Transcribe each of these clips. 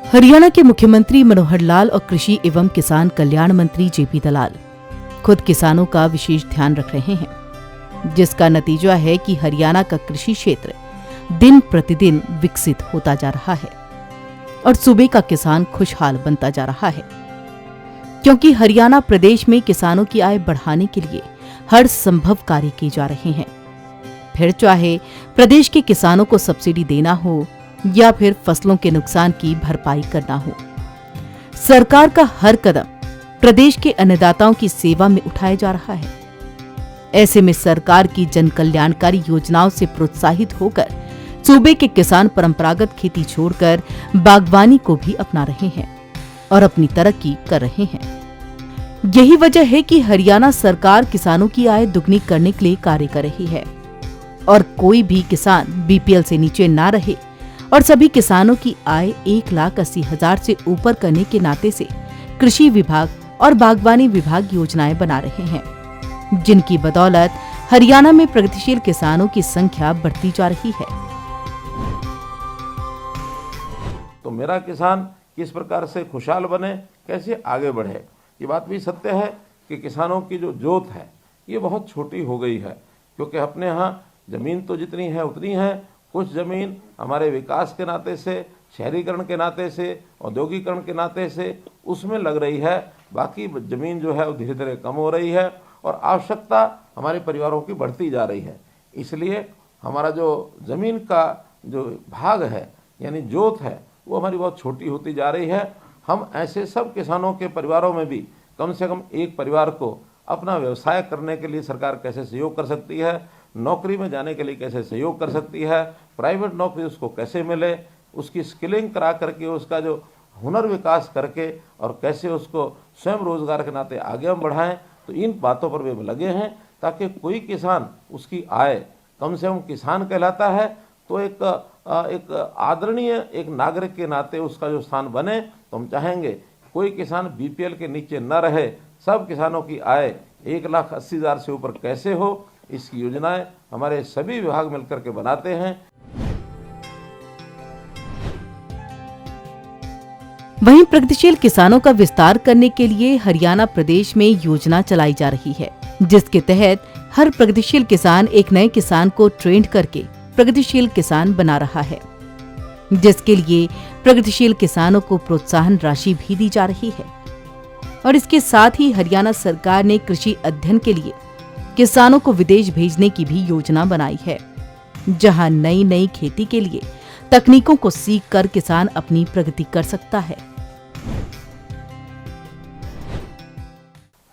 हरियाणा के मुख्यमंत्री मनोहर लाल और कृषि एवं किसान कल्याण मंत्री जेपी दलाल खुद किसानों का विशेष ध्यान रख रहे हैं, जिसका नतीजा है कि हरियाणा का कृषि क्षेत्र दिन प्रतिदिन विकसित होता जा रहा है और सूबे का किसान खुशहाल बनता जा रहा है, क्योंकि हरियाणा प्रदेश में किसानों की आय बढ़ाने के लिए हर संभव कार्य किए जा रहे हैं। फिर चाहे प्रदेश के किसानों को सब्सिडी देना हो या फिर फसलों के नुकसान की भरपाई करना हो, सरकार का हर कदम प्रदेश के अन्नदाताओं की सेवा में उठाया जा रहा है। ऐसे में सरकार की जन कल्याणकारी योजनाओं से प्रोत्साहित होकर सूबे के किसान परंपरागत खेती छोड़कर बागवानी को भी अपना रहे हैं और अपनी तरक्की कर रहे हैं। यही वजह है कि हरियाणा सरकार किसानों की आय दुगनी करने के लिए कार्य कर रही है और कोई भी किसान बीपीएल से नीचे ना रहे और सभी किसानों की आय 1,80,000 से ऊपर करने के नाते से कृषि विभाग और बागवानी विभाग योजनाएं बना रहे हैं, जिनकी बदौलत हरियाणा में प्रगतिशील किसानों की संख्या बढ़ती जा रही है। तो मेरा किसान किस प्रकार से खुशहाल बने, कैसे आगे बढ़े, ये बात भी सत्य है कि किसानों की जो जोत है ये बहुत छोटी हो गई है, क्योंकि अपने यहाँ जमीन तो जितनी है उतनी है, कुछ जमीन हमारे विकास के नाते से, शहरीकरण के नाते से, औद्योगिकरण के नाते से उसमें लग रही है, बाकी जमीन जो है वो धीरे धीरे कम हो रही है और आवश्यकता हमारे परिवारों की बढ़ती जा रही है। इसलिए हमारा जो जमीन का जो भाग है यानी जोत है वो हमारी बहुत छोटी होती जा रही है। हम ऐसे सब किसानों के परिवारों में भी कम से कम एक परिवार को अपना व्यवसाय करने के लिए सरकार कैसे सहयोग कर सकती है, नौकरी में जाने के लिए कैसे सहयोग कर सकती है, प्राइवेट नौकरी उसको कैसे मिले, उसकी स्किलिंग करा करके उसका जो हुनर विकास करके और कैसे उसको स्वयं रोजगार के नाते आगे हम बढ़ाएं, तो इन बातों पर भी हम लगे हैं ताकि कोई किसान उसकी आय कम से कम किसान कहलाता है तो एक आदरणीय एक नागरिक के नाते उसका जो स्थान बने। तो हम चाहेंगे कोई किसान बीपीएल के नीचे न रहे, सब किसानों की आय 1,80,000 से ऊपर कैसे हो, इसकी योजनाएं हमारे सभी विभाग मिलकर के बनाते हैं। वहीं प्रगतिशील किसानों का विस्तार करने के लिए हरियाणा प्रदेश में योजना चलाई जा रही है, जिसके तहत हर प्रगतिशील किसान एक नए किसान को ट्रेंड करके प्रगतिशील किसान बना रहा है, जिसके लिए प्रगतिशील किसानों को प्रोत्साहन राशि भी दी जा रही है। और इसके साथ ही हरियाणा सरकार ने कृषि अध्ययन के लिए किसानों को विदेश भेजने की भी योजना बनाई है, जहां नई नई खेती के लिए तकनीकों को सीख कर किसान अपनी प्रगति कर सकता है।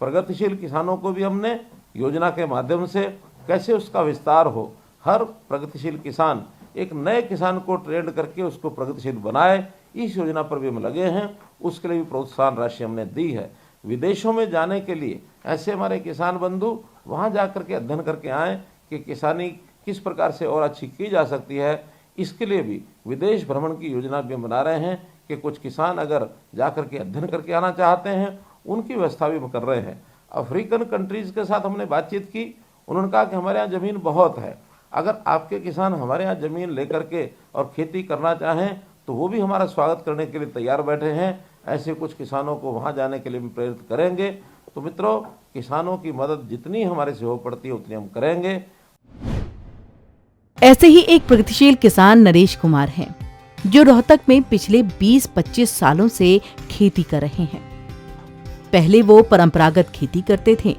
प्रगतिशील किसानों को भी हमने योजना के माध्यम से कैसे उसका विस्तार हो, हर प्रगतिशील किसान एक नए किसान को ट्रेंड करके उसको प्रगतिशील बनाए, इस योजना पर भी हम लगे हैं। उसके लिए भी प्रोत्साहन राशि हमने दी है। विदेशों में जाने के लिए ऐसे हमारे किसान बंधु वहाँ जा करके अध्ययन करके आएँ कि किसानी किस प्रकार से और अच्छी की जा सकती है। इसके लिए भी विदेश भ्रमण की योजना भी हम बना रहे हैं कि कुछ किसान अगर जा करके अध्ययन करके आना चाहते हैं, उनकी व्यवस्था भी हम कर रहे हैं। अफ्रीकन कंट्रीज़ के साथ हमने बातचीत की, उन्होंने कहा कि हमारे यहाँ ज़मीन बहुत है, अगर आपके किसान हमारे यहाँ ज़मीन लेकर के और खेती करना चाहें तो वो भी हमारा स्वागत करने के लिए तैयार बैठे हैं। ऐसे कुछ किसानों को वहाँ जाने के लिए भी प्रेरित करेंगे। तो मित्रों, किसानों की मदद जितनी हमारे से हो पड़ती है उतनी हम करेंगे। ऐसे ही एक प्रगतिशील किसान नरेश कुमार हैं, जो रोहतक में पिछले 20-25 सालों से खेती कर रहे हैं। पहले वो परंपरागत खेती करते थे,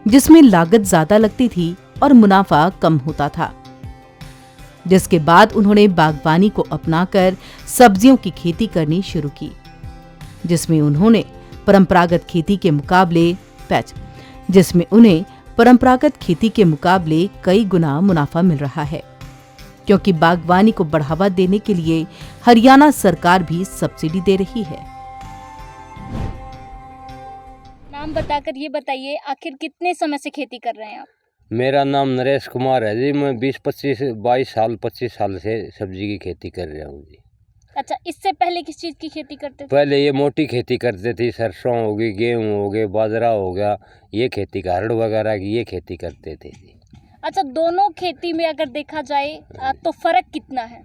जिसमें लागत ज्यादा लगती थी और मुनाफा कम होता था, जिसके बाद उन्होंने बागवानी को अपनाकर सब्जियों की खेती करनी शुरू की, जिसमें उन्हें परंपरागत खेती के मुकाबले कई गुना मुनाफा मिल रहा है, क्योंकि बागवानी को बढ़ावा देने के लिए हरियाणा सरकार भी सब्सिडी दे रही है। नाम बताकर ये बताइए, आखिर कितने समय से खेती कर रहे हैं आप? मेरा नाम नरेश कुमार है जी। मैं 25 साल से सब्जी की खेती कर रहा हूँ जी। अच्छा, इससे पहले किस चीज़ की खेती करते थे? पहले ये मोटी खेती करते थे, सरसों हो गई, गेहूँ हो गए, बाजरा हो गया, ये खेती हरड़ वगैरह की ये खेती करते थे जी। अच्छा, दोनों खेती में अगर देखा जाए तो फर्क कितना है?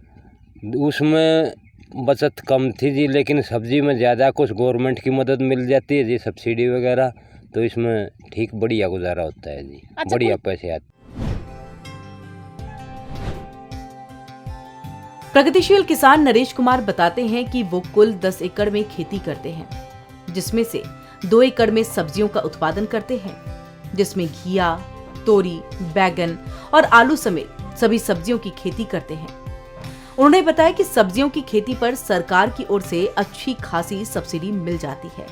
उसमें बचत कम थी जी, लेकिन सब्जी में ज़्यादा कुछ गवर्नमेंट की मदद मिल जाती है जी, सब्सिडी वगैरह, तो इसमें ठीक बढ़िया गुजारा होता है जी। अच्छा, बढ़िया पैसे आते। प्रगतिशील किसान नरेश कुमार बताते हैं कि वो कुल 10 एकड़ में खेती करते हैं, जिसमें से 2 एकड़ में सब्जियों का उत्पादन करते हैं, जिसमें घिया, तोरी, बैगन और आलू समेत सभी सब्जियों की खेती करते हैं। उन्होंने बताया कि सब्जियों की खेती पर सरकार की ओर से अच्छी खासी सब्सिडी मिल जाती है।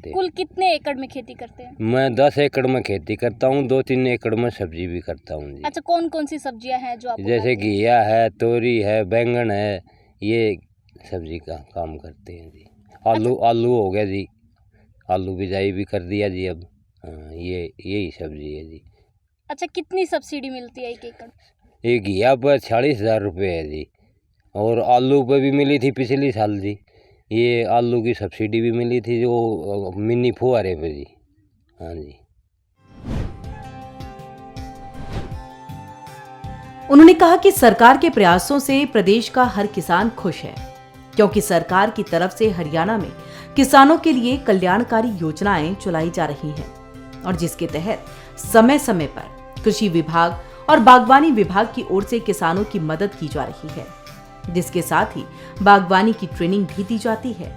कुल कितने एकड़ में खेती करते हैं? मैं 10 एकड़ में खेती करता हूँ, 2-3 एकड़ में सब्जी भी करता हूँ जी। अच्छा, कौन कौन सी सब्जियां हैं जो आप जैसे उगाते हैं? घिया है, तोरी है, बैंगन है, ये सब्जी का काम करते हैं जी। आलू हो गया जी, आलू बिजाई भी कर दिया जी अब। हाँ, यही सब्जी है जी। अच्छा, कितनी सब्सिडी मिलती है 1 एकड़? ये घिया पर 40,000 रुपये है जी, और आलू पे भी मिली थी पिछली साल जी। ये आलू की सब्सिडी भी मिली थी जो मिनी फुहारे पे जी। हाँ जी। उन्होंने कहा कि सरकार के प्रयासों से प्रदेश का हर किसान खुश है, क्योंकि सरकार की तरफ से हरियाणा में किसानों के लिए कल्याणकारी योजनाएं चलाई जा रही हैं, और जिसके तहत समय समय पर कृषि विभाग और बागवानी विभाग की ओर से किसानों की मदद की जा रही है, जिसके साथ ही बागवानी की ट्रेनिंग भी दी जाती है।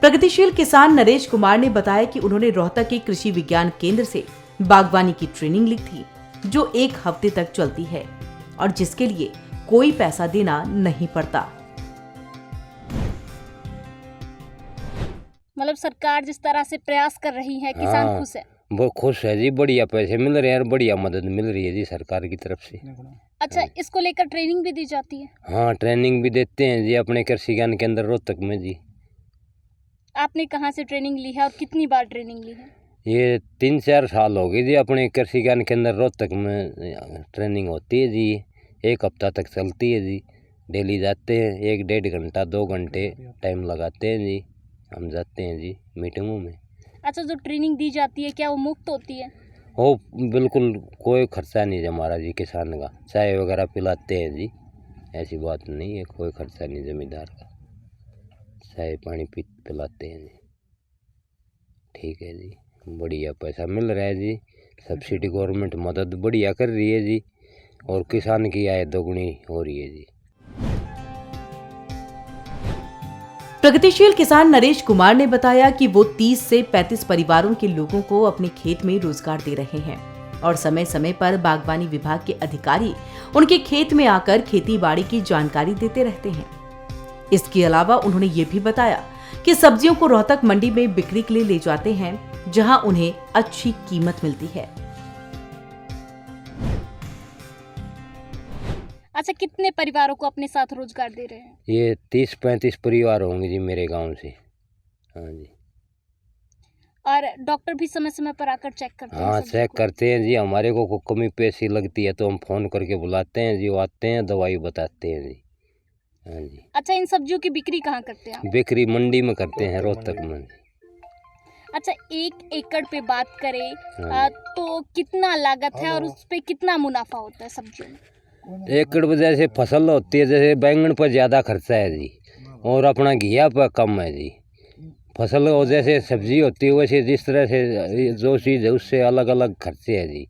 प्रगतिशील किसान नरेश कुमार ने बताया कि उन्होंने रोहतक के कृषि विज्ञान केंद्र से बागवानी की ट्रेनिंग ली थी, जो 1 हफ्ते तक चलती है और जिसके लिए कोई पैसा देना नहीं पड़ता। मतलब सरकार जिस तरह से प्रयास कर रही है, किसान हाँ, खुश है? वो खुश है जी, बढ़िया पैसे मिल रहे हैं और बढ़िया मदद मिल रही है जी सरकार की तरफ से। अच्छा, इसको लेकर ट्रेनिंग भी दी जाती है? हाँ, ट्रेनिंग भी देते हैं जी अपने कृषि ज्ञान केंद्र रोहतक में जी। आपने कहाँ से ट्रेनिंग ली है और कितनी बार ट्रेनिंग ली है? ये 3-4 साल हो गए जी, अपने कृषि ज्ञान केंद्र रोहतक में ट्रेनिंग होती है जी। 1 हफ्ता तक चलती है जी। डेली जाते हैं, 1-1.5 घंटा 2 घंटे टाइम लगाते हैं जी। हम जाते हैं जी मीटिंगों में। अच्छा, जो ट्रेनिंग दी जाती है क्या वो मुफ्त होती है? हो, बिल्कुल कोई खर्चा नहीं है हमारा जी किसान का। चाय वगैरह पिलाते हैं जी, ऐसी बात नहीं है, कोई खर्चा नहीं जमींदार का। चाय पानी पिलाते हैं जी। ठीक है जी, बढ़िया पैसा मिल रहा है जी। सब्सिडी गवर्नमेंट मदद बढ़िया कर रही है जी, और किसान की आय दोगुनी हो रही है जी। प्रगतिशील किसान नरेश कुमार ने बताया कि वो 30 से 35 परिवारों के लोगों को अपने खेत में रोजगार दे रहे हैं, और समय समय पर बागवानी विभाग के अधिकारी उनके खेत में आकर खेती बाड़ी की जानकारी देते रहते हैं। इसके अलावा उन्होंने ये भी बताया कि सब्जियों को रोहतक मंडी में बिक्री के लिए ले जाते हैं, जहां उन्हें अच्छी कीमत मिलती है। अच्छा, कितने परिवारों को अपने साथ रोजगार दे रहे हैं? ये 30-35 परिवार होंगे जी मेरे गांव से। हाँ जी। और डॉक्टर भी समय समय पर आकर चेक करते हैं? हाँ, सब्जियों चेक को? करते हैं जी। हमारे को कमी पेशी लगती है तो हम फ़ोन करके बुलाते हैं जी, वो आते हैं, दवाई बताते हैं जी। हाँ जी। अच्छा, इन सब्जियों की बिक्री कहाँ करते हैं आप? बिक्री मंडी में करते हैं, रोहतक में। अच्छा, 1 एकड़ पे बात करें हाँ। तो कितना लागत है और उस पे कितना मुनाफा होता है सब्जियों में? एकड़ में जैसे फसल होती है, जैसे बैंगन पर ज़्यादा खर्चा है जी, और अपना घिया पर कम है जी। फसल और जैसे सब्जी होती है वैसे जिस तरह से जो चीज़ है उससे अलग अलग खर्चे है जी।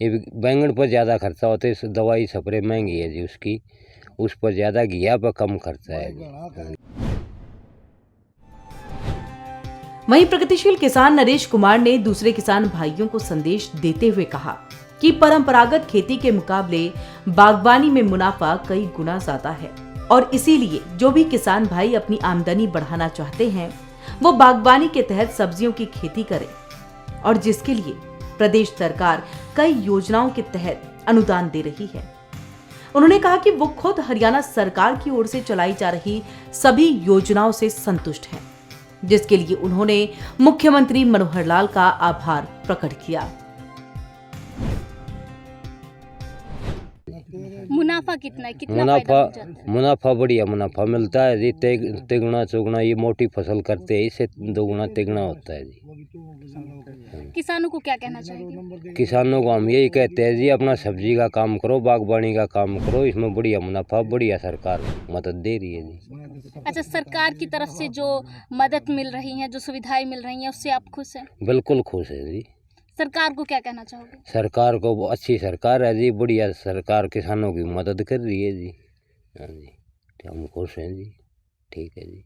ये बैंगन पर ज़्यादा खर्चा होता है, दवाई स्प्रे महंगी है जी उसकी, उस पर ज़्यादा, घिया पर कम खर्चा है जी। वहीं प्रगतिशील किसान नरेश कुमार ने दूसरे किसान भाइयों को संदेश देते हुए कहा कि परंपरागत खेती के मुकाबले बागवानी में मुनाफा कई गुना ज्यादा है, और इसीलिए जो भी किसान भाई अपनी आमदनी बढ़ाना चाहते हैं वो बागवानी के तहत सब्जियों की खेती करें, और जिसके लिए प्रदेश सरकार कई योजनाओं के तहत अनुदान दे रही है। उन्होंने कहा कि वो खुद हरियाणा सरकार की ओर से चलाई जा रही सभी योजनाओं से संतुष्ट हैं, जिसके लिए उन्होंने मुख्यमंत्री मनोहर लाल का आभार प्रकट किया। मुनाफा कितना है, कितना फायदा मिल जाता है? मुनाफा बढ़िया मुनाफा मिलता है जी। तिगुना चौगुना ये मोटी फसल करते हैं, इससे दोगुना तिगुना होता है जी। किसानों को क्या कहना चाहेंगे? किसानों को हम यही कहते हैं जी, अपना सब्जी का काम करो, बागवानी का काम करो, इसमें बढ़िया मुनाफा, बढ़िया सरकार मदद दे रही है जी। अच्छा, सरकार की तरफ से जो मदद मिल रही है, जो सुविधाएं मिल रही हैं, उससे आप खुश हैं? बिल्कुल खुश है जी। सरकार को क्या कहना चाहोगे? सरकार को अच्छी सरकार है जी, बढ़िया सरकार किसानों की मदद कर रही है जी। हाँ जी, हम खुश हैं जी। ठीक है जी।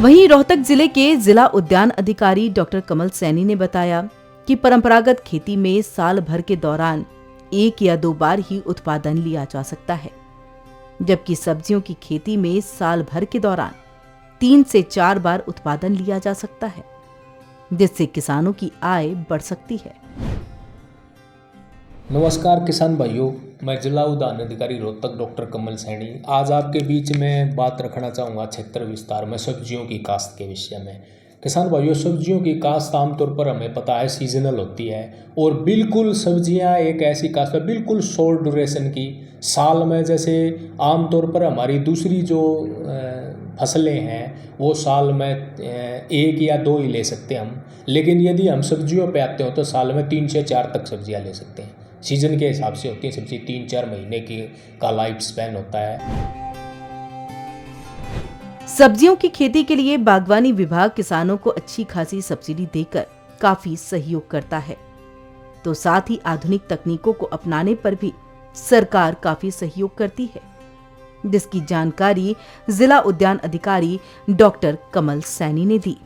वहीं रोहतक जिले के जिला उद्यान अधिकारी डॉक्टर कमल सैनी ने बताया कि परंपरागत खेती में साल भर के दौरान 1 या 2 बार ही उत्पादन लिया जा सकता है, जबकि सब्जियों की खेती में साल भर के दौरान 3 से 4 बार उत्पादन लिया जा सकता है, जिससे किसानों की आय बढ़ सकती है। नमस्कार किसान भाइयों, मैं जिला उद्यान अधिकारी रोहतक डॉक्टर कमल सैनी आज आपके बीच में बात रखना चाहूँगा क्षेत्र विस्तार में सब्जियों की काश्त के विषय में। किसान भाइयों, सब्जियों की काश्त आमतौर पर हमें पता है सीजनल होती है और बिल्कुल सब्जियां एक ऐसी काश्त है बिल्कुल शॉर्ट ड्यूरेशन की। साल में जैसे आमतौर पर हमारी दूसरी जो फसलें हैं वो साल में 1 या 2 ही ले सकते हैं हम, लेकिन यदि हम सब्जियों पे आते हो तो साल में 3 से 4 तक सब्जियां ले सकते हैं। सीजन के हिसाब से होती है सब्जी, 3-4 महीने की का लाइफ स्पैन होता है। सब्जियों की खेती के लिए बागवानी विभाग किसानों को अच्छी खासी सब्सिडी देकर काफी सहयोग करता है, तो साथ ही आधुनिक तकनीकों को अपनाने पर भी सरकार काफी सहयोग करती है, जिसकी जानकारी जिला उद्यान अधिकारी डॉक्टर कमल सैनी ने दी।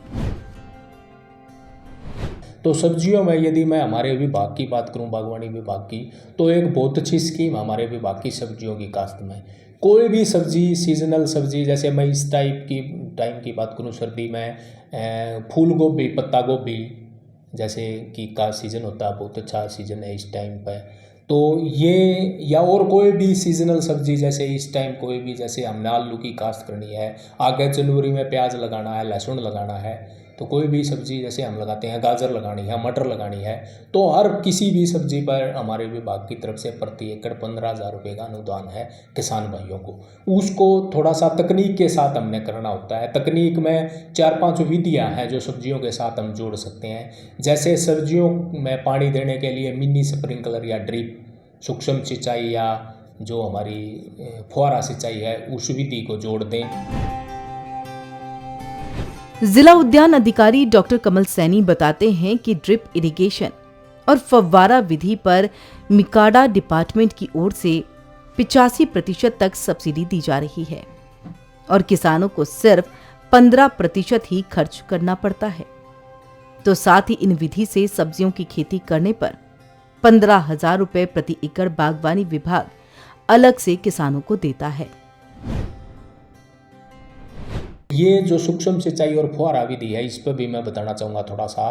तो सब्जियों में यदि मैं हमारे विभाग की बात करूं, बागवानी विभाग की, तो एक बहुत अच्छी स्कीम हमारे विभाग की सब्जियों की काश्त में। कोई भी सब्जी, सीजनल सब्जी, जैसे मैं इस टाइम की बात करूं, सर्दी में फूल गोभी, पत्ता गोभी जैसे कि का सीज़न होता है, बहुत अच्छा सीज़न है इस टाइम पर, तो ये या और कोई भी सीजनल सब्जी जैसे इस टाइम कोई भी, जैसे हमने आलू की काश्त करनी है, आगे जनवरी में प्याज लगाना है, लहसुन लगाना है, तो कोई भी सब्जी जैसे हम लगाते हैं, गाजर लगानी है, मटर लगानी है, तो हर किसी भी सब्जी पर हमारे विभाग की तरफ से प्रति एकड़ 15,000 रुपये का अनुदान है किसान भाइयों को। उसको थोड़ा सा तकनीक के साथ हमने करना होता है। तकनीक में 4-5 विधियाँ हैं जो सब्जियों के साथ हम जोड़ सकते हैं। जैसे सब्जियों में पानी देने के लिए मिनी स्प्रिंकलर या ड्रिप, सूक्ष्म सिंचाई या जो हमारी फुहारा सिंचाई है, उस विधि को जोड़ दें। जिला उद्यान अधिकारी डॉक्टर कमल सैनी बताते हैं कि ड्रिप इरिगेशन और फव्वारा विधि पर मिकाडा डिपार्टमेंट की ओर से 85% तक सब्सिडी दी जा रही है और किसानों को सिर्फ 15% ही खर्च करना पड़ता है। तो साथ ही इन विधि से सब्जियों की खेती करने पर 15,000 रुपये प्रति एकड़ बागवानी विभाग अलग से किसानों को देता है। ये जो सूक्ष्म सिंचाई और फुहारा विधि है, इस पर भी मैं बताना चाहूँगा थोड़ा सा।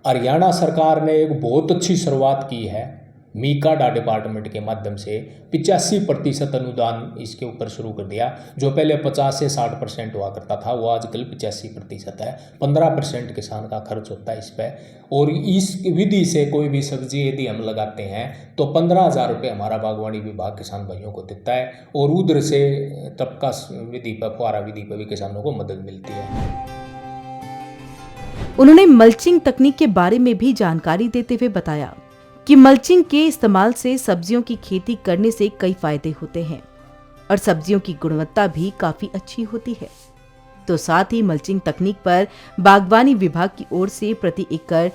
हरियाणा सरकार ने एक बहुत अच्छी शुरुआत की है मीकाडा डिपार्टमेंट के माध्यम से। 85% अनुदान इसके ऊपर शुरू कर दिया। जो पहले 50 से 60% हुआ करता था, वो आजकल 85% है। 15% किसान का खर्च होता है इस पर। और इस विधि से कोई भी सब्जी यदि हम लगाते हैं तो 15,000 रुपये हमारा बागवानी विभाग किसान भाइयों को देता है और उधर से तबका विधि पर, फुहारा विधि पर भी किसानों को मदद मिलती है। उन्होंने मल्चिंग तकनीक के बारे में भी जानकारी देते हुए बताया कि मल्चिंग के इस्तेमाल से सब्जियों की खेती करने से कई फायदे होते हैं और सब्जियों की गुणवत्ता भी काफी अच्छी होती है। तो साथ ही मल्चिंग तकनीक पर बागवानी विभाग की ओर से प्रति एकड़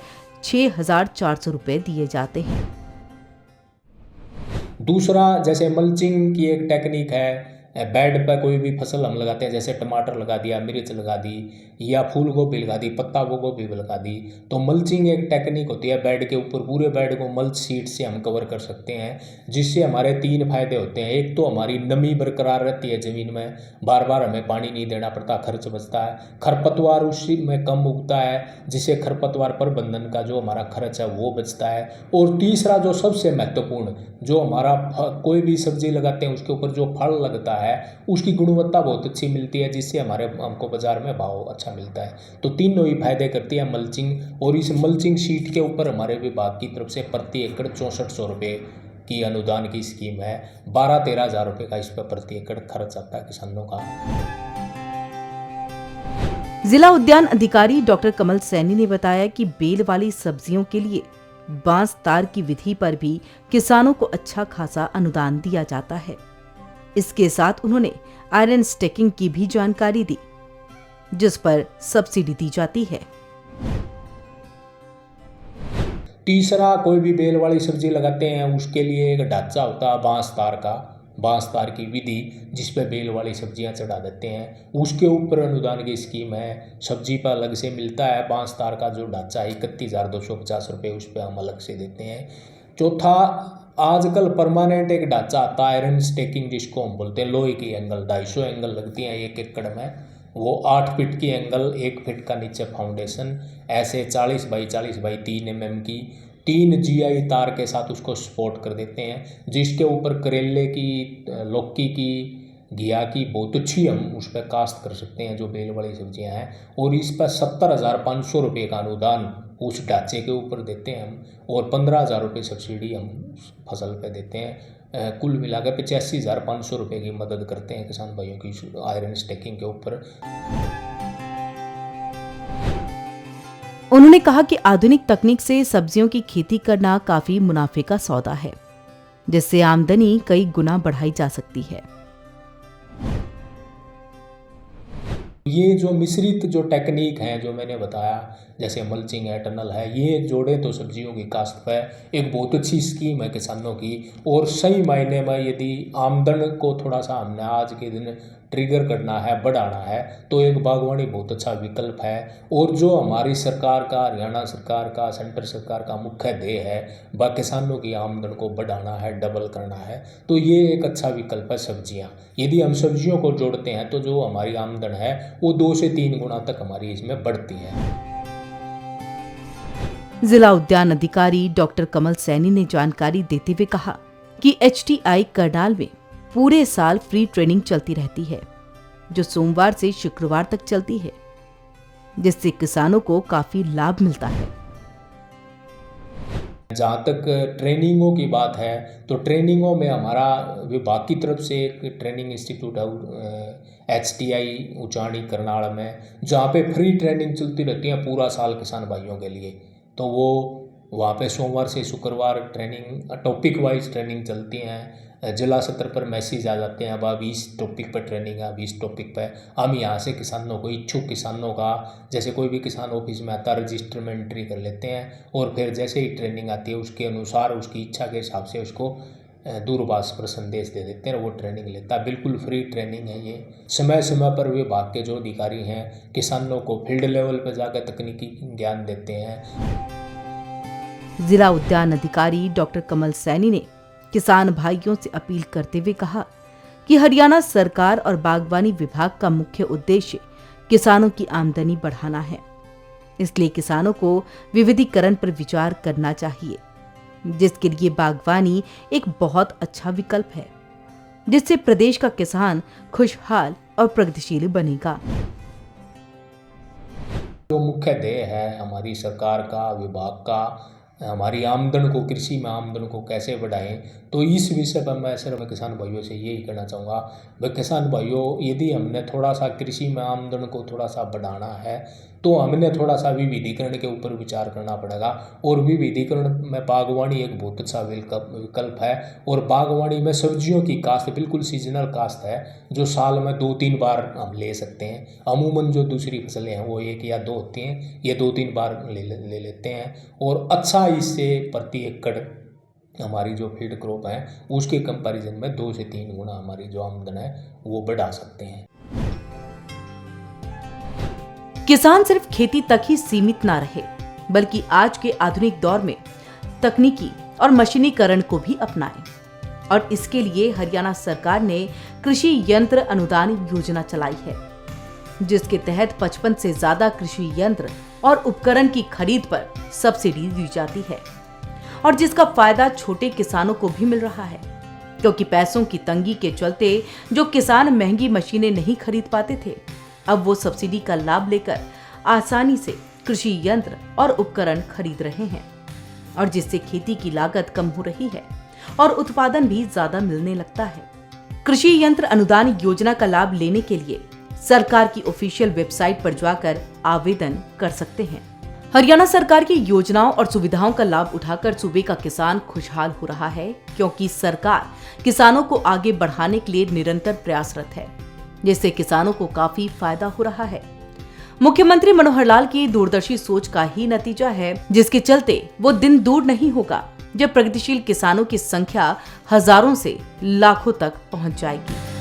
6,400 रुपये दिए जाते हैं। दूसरा, जैसे मल्चिंग की एक टेक्निक है, बेड पर कोई भी फसल हम लगाते हैं, जैसे टमाटर लगा दिया, मिर्च लगा दी या फूल गोभी लगा दी, पत्ता गोभी भी लगा दी, तो मल्चिंग एक टेक्निक होती है। बेड के ऊपर पूरे बेड को मल्च शीट से हम कवर कर सकते हैं, जिससे हमारे 3 फायदे होते हैं। एक तो हमारी नमी बरकरार रहती है ज़मीन में, बार बार हमें पानी नहीं देना पड़ता, खर्च बचता है। खरपतवार उसी में कम उगता है, जिससे खरपतवार प्रबंधन का जो हमारा खर्च है वो बचता है। और तीसरा, जो सबसे महत्वपूर्ण, जो हमारा कोई भी सब्जी लगाते हैं उसके ऊपर जो फल लगता है उसकी गुणवत्ता बहुत अच्छी मिलती है, जिससे हमको बाजार में भाव अच्छा मिलता है। तो तीनों ही फायदे करती है मल्चिंग। और इस मल्चिंग शीट के ऊपर हमारे विभाग की तरफ से प्रति एकड़ 6400 रुपये की अनुदान की स्कीम है। 12-13 हज़ार रुपये का इस पर प्रति एकड़ खर्च आता है किसानों का। जिला उद्यान अधिकारी डॉक्टर कमल सैनी ने बताया कि बेल वाली सब्जियों के लिए बांस तार की विधि पर भी किसानों को अच्छा खासा अनुदान दिया जाता है। इसके साथ उन्होंने आयरन स्टैकिंग की भी जानकारी दी, जिस पर सब्सिडी दी जाती है। तीसरा, कोई भी बेल वाली सब्जी लगाते हैं उसके लिए एक ढांचा होता है बांस तार की विधि, जिस पे बेल वाली सब्जियां चढ़ा देते हैं। उसके ऊपर अनुदान की स्कीम है। सब्जी पर अलग से मिलता है। बांस तार का जो ढांचा है 31,250 रुपये, उस पर हम अलग से देते हैं। चौथा, आजकल परमानेंट एक ढांचा आता है आयरन स्टैकिंग, जिसको हम बोलते हैं। लोहे की एंगल 250 एंगल लगती हैं 1 एकड़ में। वो 8 फीट की एंगल, 1 फीट का नीचे फाउंडेशन, ऐसे 40 बाई 40 बाई 3 mm की 3 GI तार के साथ उसको सपोर्ट कर देते हैं, जिसके ऊपर करेले की, लौकी की, घिया की बहुत अच्छी हम उस पर काश्त कर सकते हैं, जो बेल वाली सब्जियां हैं। और इस पर 70,500 रुपये का अनुदान उस ढांचे के ऊपर देते हैं हम, और 15,000 रुपये सब्सिडी हम फसल पे देते हैं। कुल मिलाकर 85,500 रुपये की मदद करते हैं किसान भाइयों की आयरन स्टैकिंग के ऊपर। उन्होंने कहा कि आधुनिक तकनीक से सब्जियों की खेती करना काफी मुनाफे का सौदा है, जिससे आमदनी कई गुना बढ़ाई जा सकती है। ये जो मिश्रित जो टेक्निक है जो मैंने बताया, जैसे मल्चिंग है, टनल है, ये जोड़े तो सब्जियों की काश्त पर एक बहुत अच्छी स्कीम है किसानों की। और सही मायने में यदि आमदन को थोड़ा सा हमने आज के दिन ट्रिगर करना है, बढ़ाना है, तो एक बागवानी बहुत अच्छा विकल्प है। और जो हमारी सरकार का, हरियाणा सरकार का, सेंटर सरकार का मुख्य ध्येय है, वह किसानों की आमदन को बढ़ाना है, डबल करना है, तो ये एक अच्छा विकल्प है सब्जियां। यदि हम सब्जियों को जोड़ते हैं तो जो हमारी आमदन है वो 2 से 3 गुना तक हमारी इसमें बढ़ती है। जिला उद्यान अधिकारी डॉक्टर कमल सैनी ने जानकारी देते हुए कहा कि HTI करनाल में पूरे साल फ्री ट्रेनिंग चलती रहती है, जो सोमवार से शुक्रवार तक चलती है, जिससे किसानों को काफी लाभ मिलता है। जहाँ तक ट्रेनिंगों की बात है, तो ट्रेनिंगों में हमारा विभाग की तरफ से एक ट्रेनिंग इंस्टीट्यूट है HTI उचाणी करनाल में, जहाँ पे फ्री ट्रेनिंग चलती रहती है पूरा साल किसान भाइयों के लिए। तो वो वहाँ पे सोमवार से शुक्रवार ट्रेनिंग, टॉपिक वाइज ट्रेनिंग चलती हैं। जिला स्तर पर मैसेज आ जाते हैं, अब 20 टॉपिक पर ट्रेनिंग है, 20 टॉपिक पर हम यहाँ से किसानों को, इच्छुक किसानों का, जैसे कोई भी किसान ऑफिस में आता है रजिस्टर में एंट्री कर लेते हैं, और फिर जैसे ही ट्रेनिंग आती है उसके अनुसार, उसकी इच्छा के हिसाब से उसको दूरभाष पर संदेश दे देते हैं, वो ट्रेनिंग लेता है। बिल्कुल फ्री ट्रेनिंग है ये। समय समय पर विभाग के जो अधिकारी हैं किसानों को फील्ड लेवल पर जाकर तकनीकी ज्ञान देते हैं। जिला उद्यान अधिकारी डॉक्टर कमल सैनी ने किसान भाइयों से अपील करते हुए कहा कि हरियाणा सरकार और बागवानी विभाग का मुख्य उद्देश्य किसानों की आमदनी बढ़ाना है। इसलिए किसानों को विविधीकरण पर विचार करना चाहिए, जिसके लिए बागवानी एक बहुत अच्छा विकल्प है, जिससे प्रदेश का किसान खुशहाल और प्रगतिशील बनेगा। जो मुख्य ध्येय है हमारी सरकार का, विभाग का, हमारी आमदन को, कृषि में आमदन को कैसे बढ़ाएं, तो इस विषय पर मैं सिर्फ किसान भाइयों से यही कहना चाहूँगा, भाई किसान भाइयों, यदि हमने थोड़ा सा कृषि में आमदन को थोड़ा सा बढ़ाना है, तो हमने थोड़ा सा विविधीकरण के ऊपर विचार करना पड़ेगा। और विविधीकरण में बागवानी एक बहुत अच्छा विकल्प है। और बागवानी में सब्जियों की काश्त बिल्कुल सीजनल काश्त है, जो साल में 2-3 बार हम ले सकते हैं। अमूमन जो दूसरी फसलें हैं वो 1 या 2 होती हैं, ये 2-3 बार ले लेते हैं। और अच्छा इससे प्रति एकड़ हमारी जो फीड क्रॉप है उसके कंपैरिजन में 2 से 3 गुना हमारी जो आमदन है वो बढ़ा सकते हैं। किसान सिर्फ खेती तक ही सीमित ना रहे, बल्कि आज के आधुनिक दौर में तकनीकी और मशीनीकरण को भी अपनाएं। और इसके लिए हरियाणा सरकार ने कृषि यंत्र अनुदान योजना चलाई है, जिसके तहत 55 से ज्यादा कृषि यंत्र और उपकरण की खरीद पर सब्सिडी दी जाती है, और जिसका फायदा छोटे किसानों को भी मिल रहा है, क्योंकि पैसों की तंगी के चलते जो किसान महंगी मशीनें नहीं खरीद पाते थे, अब वो सब्सिडी का लाभ लेकर आसानी से कृषि यंत्र और उपकरण खरीद रहे हैं, और जिससे खेती की लागत कम हो रही है और उत्पादन भी ज्यादा मिलने लगता है। कृषि यंत्र अनुदान योजना का लाभ लेने के लिए सरकार की ऑफिशियल वेबसाइट पर जाकर आवेदन कर सकते हैं। हरियाणा सरकार की योजनाओं और सुविधाओं का लाभ उठाकर सूबे का किसान खुशहाल हो रहा है, क्योंकि सरकार किसानों को आगे बढ़ाने के लिए निरंतर प्रयासरत है, जिससे किसानों को काफी फायदा हो रहा है। मुख्यमंत्री मनोहर लाल की दूरदर्शी सोच का ही नतीजा है, जिसके चलते वो दिन दूर नहीं होगा जब प्रगतिशील किसानों की संख्या हजारों से लाखों तक पहुंच जाएगी।